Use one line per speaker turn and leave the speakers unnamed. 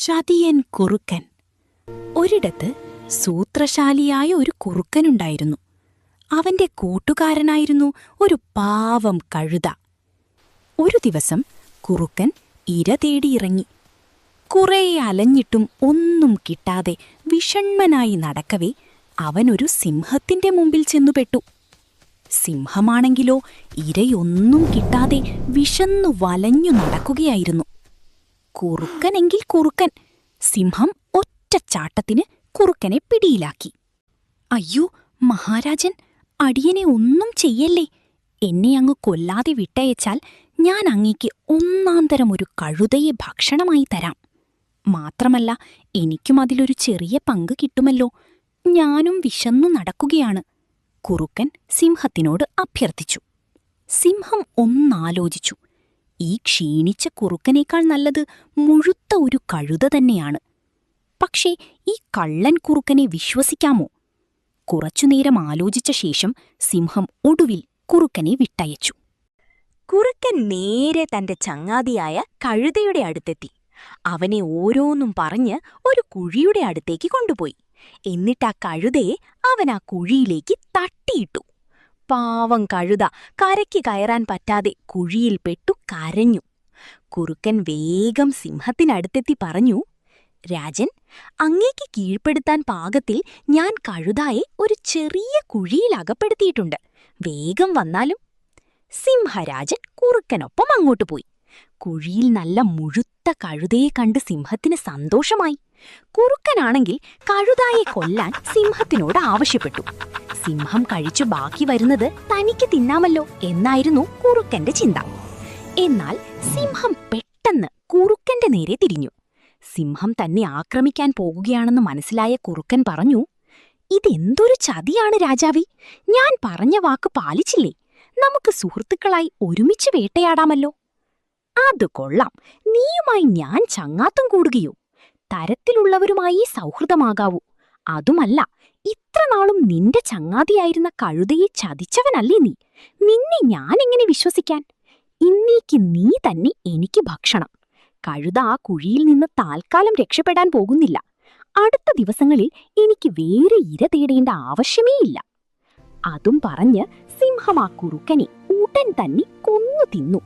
ചതിയൻ കുറുക്കൻ. ഒരിടത്ത് സൂത്രശാലിയായ ഒരു കുറുക്കനുണ്ടായിരുന്നു. അവന്റെ കൂട്ടുകാരനായിരുന്നു ഒരു പാവം കഴുത. ഒരു ദിവസം കുറുക്കൻ ഇര തേടിയിറങ്ങി. കുറേ അലഞ്ഞിട്ടും ഒന്നും കിട്ടാതെ വിഷണ്മനായി നടക്കവേ അവനൊരു സിംഹത്തിന്റെ മുമ്പിൽ ചെന്നുപെട്ടു. സിംഹമാണെങ്കിലോ ഇരയൊന്നും കിട്ടാതെ വിശന്നു വലഞ്ഞു നടക്കുകയായിരുന്നു. കുറുക്കനെങ്കിൽ കുറുക്കൻ. സിംഹം ഒറ്റച്ചാട്ടത്തിന് കുറുക്കനെ പിടിയിലാക്കി. അയ്യോ മഹാരാജൻ, അടിയനെ ഒന്നും ചെയ്യല്ലേ. എന്നെ അങ്ങ് കൊല്ലാതെ വിട്ടയച്ചാൽ ഞാൻ അങ്ങേക്ക് ഒന്നാന്തരം ഒരു കഴുതയെ ഭക്ഷണമായി തരാം. മാത്രമല്ല എനിക്കും അതിലൊരു ചെറിയ പങ്ക് കിട്ടുമല്ലോ. ഞാനും വിശന്നു നടക്കുകയാണ്, കുറുക്കൻ സിംഹത്തിനോട് അഭ്യർത്ഥിച്ചു. സിംഹം ഒന്നാലോചിച്ചു. ഈ ക്ഷീണിച്ച കുറുക്കനേക്കാൾ നല്ലത് മുഴുത്ത ഒരു കഴുത തന്നെയാണ്. പക്ഷേ ഈ കള്ളൻ കുറുക്കനെ വിശ്വസിക്കാമോ? കുറച്ചുനേരം ആലോചിച്ച ശേഷം സിംഹം ഒടുവിൽ കുറുക്കനെ വിട്ടയച്ചു.
കുറുക്കൻ നേരെ തന്റെ ചങ്ങാതിയായ കഴുതയുടെ അടുത്തെത്തി. അവനെ ഓരോന്നും പറഞ്ഞ് ഒരു കുഴിയുടെ അടുത്തേക്ക് കൊണ്ടുപോയി. എന്നിട്ടാ കഴുതയെ അവൻ ആ കുഴിയിലേക്ക് തട്ടിയിട്ടു. പാവം കഴുത കരയ്ക്ക് കയറാൻ പറ്റാതെ കുഴിയിൽ പെട്ടു കരഞ്ഞു. കുറുക്കൻ വേഗം സിംഹത്തിനടുത്തെത്തി പറഞ്ഞു, രാജൻ, അങ്ങേക്ക് കീഴ്പ്പെടുത്താൻ പാകത്തിൽ ഞാൻ കഴുതായെ ഒരു ചെറിയ കുഴിയിൽ അകപ്പെടുത്തിയിട്ടുണ്ട്. വേഗം വന്നാലും. സിംഹരാജൻ കുറുക്കനൊപ്പം അങ്ങോട്ട് പോയി. കുഴിയിൽ നല്ല മുഴുത്ത കഴുതയെ കണ്ട് സിംഹത്തിന് സന്തോഷമായി. കുറുക്കനാണെങ്കിൽ കഴുതായെ കൊല്ലാൻ സിംഹത്തിനോട് ആവശ്യപ്പെട്ടു. സിംഹം കഴിച്ചു ബാക്കി വരുന്നത് തനിക്ക് തിന്നാമല്ലോ എന്നായിരുന്നു കുറുക്കന്റെ ചിന്ത. എന്നാൽ സിംഹം പെട്ടെന്ന് കുറുക്കന്റെ നേരെ തിരിഞ്ഞു. സിംഹം തന്നെ ആക്രമിക്കാൻ പോകുകയാണെന്ന് മനസ്സിലായ കുറുക്കൻ പറഞ്ഞു, ഇതെന്തൊരു ചതിയാണ് രാജാവി. ഞാൻ പറഞ്ഞ വാക്ക് പാലിച്ചില്ലേ? നമുക്ക് സുഹൃത്തുക്കളായി ഒരുമിച്ച് വേട്ടയാടാമല്ലോ. അത് കൊള്ളാം. നീയുമായി ഞാൻ ചങ്ങാത്തം കൂടുകയോ? തരത്തിലുള്ളവരുമായി സൗഹൃദമാകാവൂ. അതുമല്ല, ഇത്ര നാളും നിന്റെ ചങ്ങാതിയായിരുന്ന കഴുതയെ ചതിച്ചവനല്ലേ നീ? നിന്നെ ഞാനെങ്ങനെ വിശ്വസിക്കാൻ? ഇന്നേക്ക് നീ തന്നെ എനിക്ക് ഭക്ഷണം. കഴുത ആ കുഴിയിൽ നിന്ന് താൽക്കാലം രക്ഷപ്പെടാൻ പോകുന്നില്ല. അടുത്ത ദിവസങ്ങളിൽ എനിക്ക് വേറെ ഇര തേടേണ്ട ആവശ്യമേയില്ല. അതും പറഞ്ഞ് സിംഹം ആ കുറുക്കനെ ഉടൻ തന്നെ കൊന്നു തിന്നു.